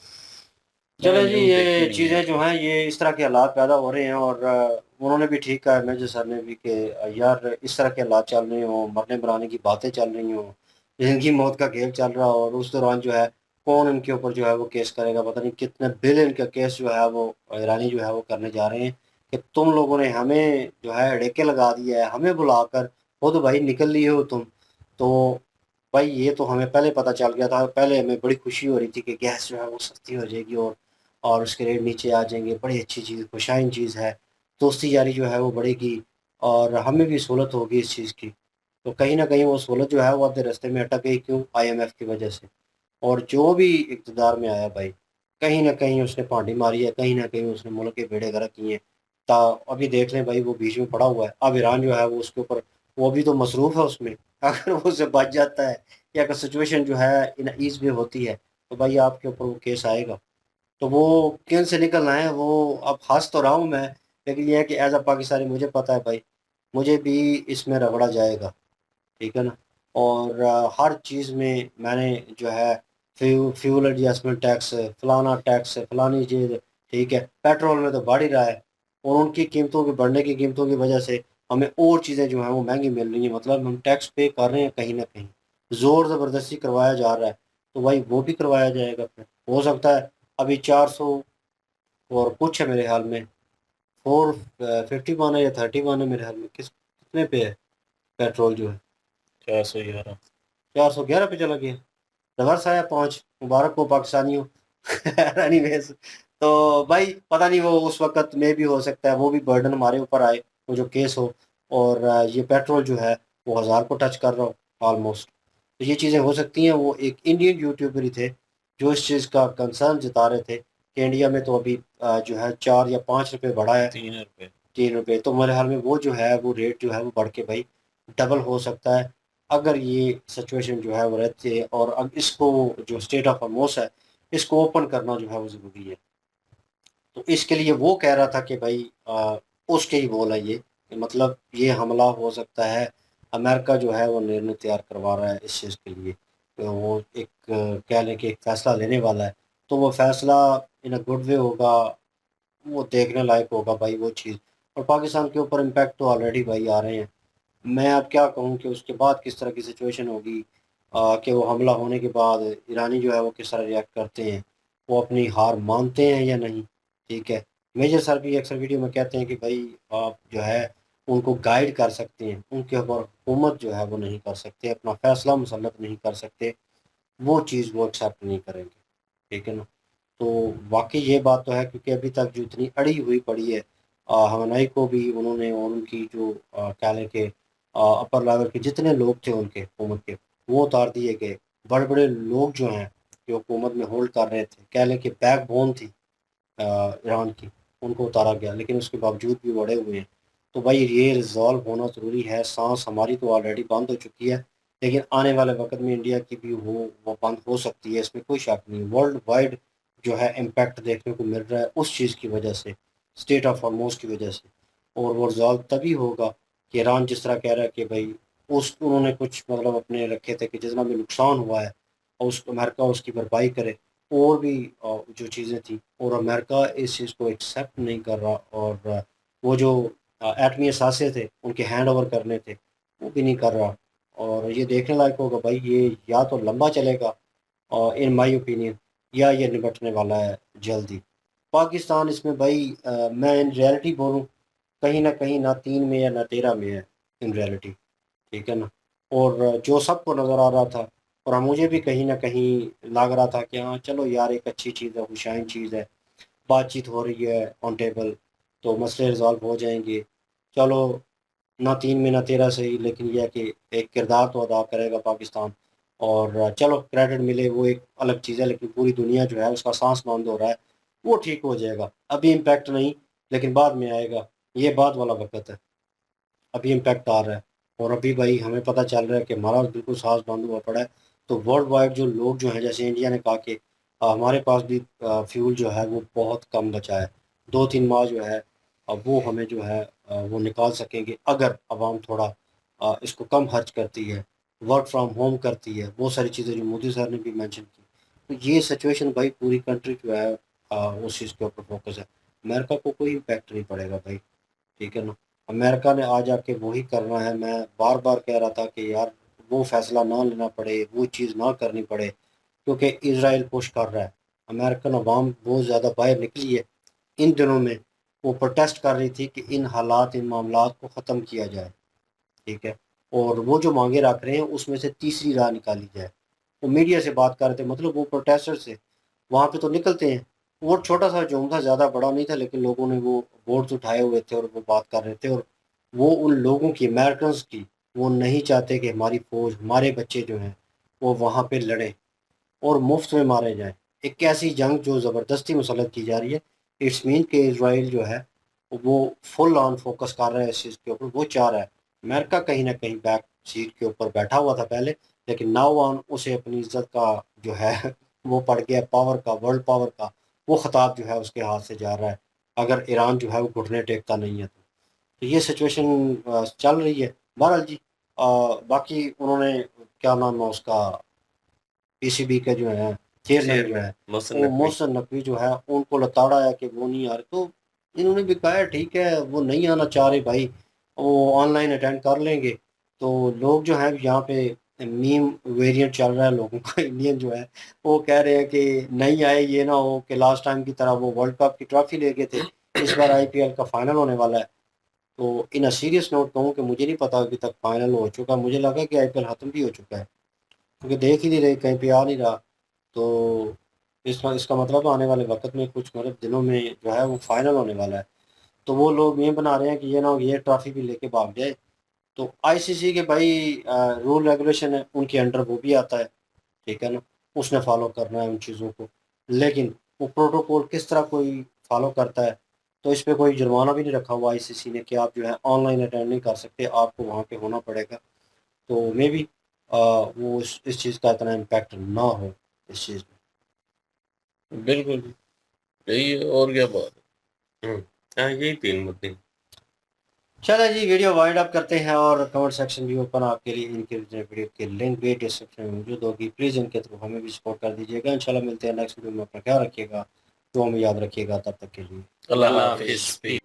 मैंने चलो जी, न्यूज़ देखी ये नहीं है। चीज़ें जो हैं ये इस तरह के हालात पैदा हो रहे हैं, और उन्होंने भी ठीक कहा है मेजर सर ने भी कि यार इस तरह के हालात चल रहे हों, मरने बनाने की बातें चल रही हों, जिंदगी मौत का खेल चल रहा हो, और उस दौरान जो है कौन इनके ऊपर जो है वो केस करेगा। पता नहीं कितने बिलियन का केस जो है वो ईरानी जो है वो करने जा रहे हैं कि तुम लोगों ने हमें जो है अड़ेके लगा दिया है, हमें बुलाकर खुद भाई निकल लिए हो तुम। तो भाई ये तो हमें पहले पता चल गया था, पहले हमें बड़ी खुशी हो रही थी कि गैस जो है वो सस्ती हो जाएगी और उसके रेट नीचे आ जाएंगे, बड़ी अच्छी चीज़ खुशाइन चीज़ है, दोस्ती यारी जो है वो बढ़ेगी और हमें भी सहूलत होगी इस चीज़ की। तो कहीं ना कहीं वो सहूलत जो है वो आधे रास्ते में अटक गई, क्यों? आईएमएफ की वजह से। और जो भी इक़्तिदार में आया भाई, कहीं न कहीं उसने पांडी मारी है, कहीं न कहीं उसने मुल्क के बेड़े गर्क किए हैं। ता अभी देख लें भाई, वो बीच में पड़ा हुआ है। अब ईरान जो है वो उसके ऊपर, वो भी तो मसरूफ़ है उसमें। अगर वो उससे बच जाता है या अगर सिचुएशन जो है इन ईज़ में होती है, तो भाई आपके ऊपर वो केस आएगा। तो वो किन से निकलना है, वो अब हँस तो रहा हूँ मैं, लेकिन ये है कि एज़ अ पाकिस्तानी मुझे पता है भाई, मुझे भी इसमें रगड़ा जाएगा। ठीक है ना? और हर चीज़ में मैंने जो है फ्यूल एडजस्टमेंट टैक्स, फलाना टैक्स, फलानी चीज़, ठीक है? पेट्रोल में तो बढ़ ही रहा है, और उनकी कीमतों के बढ़ने की कीमतों की वजह से हमें और चीज़ें जो हैं वो महँगी मिल रही हैं। मतलब हम टैक्स पे कर रहे हैं कहीं न कहीं, ज़ोर ज़बरदस्ती करवाया जा रहा है, तो भाई वो भी करवाया जाएगा फिर। हो सकता है अभी 400 और कुछ है मेरे ख़्याल में, 451 है या 31 है मेरे ख़्याल में, कितने पे है पेट्रोल जो है? 411। 411 पे चला गया। रिवर्स आया पहुँच, मुबारक हो पाकिस्तानियों। एनीवेज़, तो भाई पता नहीं, वो उस वक़्त में भी हो सकता है वो भी बर्डन हमारे ऊपर आए, वो जो केस हो, और ये पेट्रोल जो है वो 1000 को टच कर रहा हो ऑलमोस्ट। तो ये चीज़ें हो सकती हैं। वो एक इंडियन यूट्यूबर ही थे जो इस चीज़ का कंसर्न जता रहे थे कि इंडिया में तो अभी जो है 4 या 5 रुपए बढ़ा है, 3 रुपए। 3 रुपए। तो मेरे ख़्याल में वो जो है वो रेट जो है वो बढ़ के भाई डबल हो सकता है, अगर ये सिचुएशन जो है वो रहती है। और अब इसको, जो स्टेट ऑफ हॉर्मोस है, इसको ओपन करना जो है वो ज़रूरी है। तो इसके लिए वो कह रहा था कि भाई उसके ही बोल है ये, कि मतलब ये हमला हो सकता है, अमेरिका जो है वो निर्णय तैयार करवा रहा है इस चीज़ के लिए। तो वो एक कह लें कि एक फ़ैसला लेने वाला है, तो वो फ़ैसला इन अ गुड वे होगा, वो देखने लायक होगा भाई वो चीज़। और पाकिस्तान के ऊपर इम्पैक्ट तो ऑलरेडी भाई आ रहे हैं। मैं अब क्या कहूँ कि उसके बाद किस तरह की सिचुएशन होगी, कि वो हमला होने के बाद ईरानी जो है वो किस तरह रिएक्ट करते हैं, वो अपनी हार मानते हैं या नहीं। ठीक है? मेजर सर भी अक्सर वीडियो में कहते हैं कि भाई आप जो है उनको गाइड कर सकते हैं, उनके ऊपर हुकूमत जो है वो नहीं कर सकते, अपना फ़ैसला मुसल्लत नहीं कर सकते, वो चीज़ वो एक्सेप्ट नहीं करेंगे। ठीक है ना? तो वाक़ई ये बात तो है, क्योंकि अभी तक जो इतनी अड़ी हुई पड़ी है, हमनाई को भी उन्होंने, और उनकी जो क्या लें कि अपर लेवल के जितने लोग थे उनके हुकूमत के, वो उतार दिए गए। बड़े-बड़े लोग जो हैं, जो हुकूमत में होल्ड कर रहे थे, कह लें कि बैकबोन थी ईरान की, उनको उतारा गया, लेकिन उसके बावजूद भी वो अड़े हुए हैं। तो भाई ये रिज़ॉल्व होना ज़रूरी है। साँस हमारी तो ऑलरेडी बंद हो चुकी है, लेकिन आने वाले वक़्त में इंडिया की भी वो बंद हो सकती है, इसमें कोई शक नहीं। वर्ल्ड वाइड जो है इम्पैक्ट देखने को मिल रहा है उस चीज़ की वजह से, स्टेट ऑफ हॉर्मोज़ की वजह से। और वो रिज़ॉल्व तभी होगा कि ईरान जिस तरह कह रहा है कि भई उस उन्होंने कुछ मतलब अपने रखे थे कि जितना भी नुकसान हुआ है, और उस अमेरिका उसकी भरपाई करे। और भी जो चीज़ें थी, और अमेरिका इस चीज़ को एक्सेप्ट नहीं कर रहा, और वो जो एटमी असासे थे उनके हैंड ओवर करने थे, वो भी नहीं कर रहा। और ये देखने लायक होगा भाई, ये या तो लंबा चलेगा इन माय ओपिनियन, या ये निपटने वाला है जल्द ही। पाकिस्तान इसमें भाई मैं इन रियलिटी बोलूँ, कहीं न कहीं ना 3 में या ना 13 में है इन रियलिटी। ठीक है ना? और जो सबको नज़र आ रहा था, और मुझे भी कहीं न कहीं लग रहा था कि हाँ, चलो यार एक अच्छी चीज़ है, खुशाइन चीज़ है, बातचीत हो रही है ऑन टेबल, तो मसले रिज़ॉल्व हो जाएँगे। चलो, ना 3 में ना 13 सही, लेकिन ये है कि एक किरदार तो अदा करेगा पाकिस्तान, और चलो क्रेडिट मिले वो एक अलग चीज़ है, लेकिन पूरी दुनिया जो है उसका साँस बंद हो रहा है, वो ठीक हो जाएगा। अभी इम्पैक्ट नहीं, लेकिन बाद में आएगा, ये बाद वाला वक़्त है। अभी इम्पैक्ट आ रहा है, और अभी भाई हमें पता चल रहा है कि हमारा बिल्कुल साँस बंद हुआ पड़ा है। तो वर्ल्ड वाइड जो लोग जो हैं, जैसे इंडिया ने कहा कि हमारे पास भी फ्यूल जो है वो बहुत कम बचा है। 2-3 माह जो है वो हमें जो है वो निकाल सकेंगे, अगर अवाम थोड़ा इसको कम खर्च करती है। वर्क फ्रॉम होम करती है, बहुत सारी चीज़ें जो मोदी सर ने भी मेंशन की। तो ये सिचुएशन भाई पूरी कंट्री जो है उस चीज़ के ऊपर फोकस है। अमेरिका को कोई इम्पैक्ट नहीं पड़ेगा भाई, ठीक है ना। अमेरिका ने आज आके वही करना है। मैं बार बार कह रहा था कि यार वो फैसला ना लेना पड़े, वो चीज़ ना करनी पड़े, क्योंकि इसराइल पुश कर रहा है। अमेरिकन अवाम बहुत ज़्यादा बाहर निकली है इन दिनों में, वो प्रोटेस्ट कर रही थी कि इन हालात, इन मामलात को ख़त्म किया जाए, ठीक है। और वो जो मांगे रख रहे हैं उसमें से तीसरी राह निकाली जाए। वो मीडिया से बात कर रहे थे, मतलब वो प्रोटेस्टर से वहाँ पे तो निकलते हैं। वो छोटा सा जुम्मन था, ज़्यादा बड़ा नहीं था, लेकिन लोगों ने वो बोर्ड्स उठाए हुए थे और वो बात कर रहे थे। और वो उन लोगों की, अमेरिकन्स की, वो नहीं चाहते कि हमारी फ़ौज, हमारे बच्चे जो हैं वो वहाँ पे लड़ें और मुफ्त में मारे जाएँ। एक ऐसी जंग जो ज़बरदस्ती मुसल्लत की जा रही है। इट्स मीन कि इज़राइल जो है वो फुल ऑन फोकस कर रहा है इस चीज़ के ऊपर। वो चाह रहा है, अमेरिका कहीं न कहीं बैक सीट के ऊपर बैठा हुआ था पहले, लेकिन नाउ ऑन उसे अपनी इज़्ज़त का जो है वो पड़ गया, पावर का, वर्ल्ड पावर का। वो ख़िताब जो है उसके हाथ से जा रहा है, अगर ईरान जो है वो घुटने टेकता नहीं है तो। तो ये सिचुएशन चल रही है। बहरहाल जी, बाकी उन्होंने क्या नाम है उसका, पीसीबी के जो है चेयरमैन जो है, चेयरमैन मोहसिन वो नकवी। मोहसिन नकवी जो है, उनको लताड़ा है कि वो नहीं आ रहे। तो इन्होंने भी कहा है ठीक है, वो नहीं आना चाह रहे भाई, वो ऑनलाइन अटेंड कर लेंगे। तो लोग जो हैं यहाँ पे मीम वेरिएंट चल रहा है लोगों का, इंडियन जो है वो कह रहे हैं कि नहीं आए, ये ना हो कि लास्ट टाइम की तरह वो वर्ल्ड कप की ट्रॉफी ले गए थे, इस बार आईपीएल का फाइनल होने वाला है। तो इन अ सीरियस नोट कहूँ कि मुझे नहीं पता अभी तक फाइनल हो चुका, मुझे लगा कि आईपीएल खत्म भी हो चुका है, क्योंकि देख ही नहीं रहे, कहीं पे आ नहीं रहा। तो इसका मतलब आने वाले वक्त में कुछ, मतलब दिनों में जो है वो फाइनल होने वाला है। तो वो लोग ये बना रहे हैं कि ये ना हो ये ट्रॉफी भी लेके भाग जाए। तो आईसीसी के भाई रूल रेगुलेशन है, उनके अंडर वो भी आता है, ठीक है ना। उसने फॉलो करना है उन चीज़ों को, लेकिन वो प्रोटोकॉल किस तरह कोई फॉलो करता है। तो इस पे कोई जुर्माना भी नहीं रखा हुआ आईसीसी ने कि आप जो है ऑनलाइन अटेंड नहीं कर सकते, आपको वहाँ पे होना पड़ेगा। तो मे बी वो इस चीज़ का इतना इम्पैक्ट ना हो इस चीज़ में। बिल्कुल, यही है, और क्या बात है। हुँ। हाँ, यही 3 मुद्दे। चलो जी, वीडियो वाइंड अप करते हैं और कमेंट सेक्शन भी ओपन आपके लिए। इनके वीडियो की लिंक भी डिस्क्रिप्शन में मौजूद होगी, प्लीज़ इनके थ्रू हमें भी सपोर्ट कर दीजिएगा। इंशाल्लाह मिलते हैं नेक्स्ट वीडियो में। अपना ख्याल रखिएगा, दुआ में याद रखिएगा। तब तक के लिए अल्लाह अल्लाह हाफ़िज़। हाफ़िज़।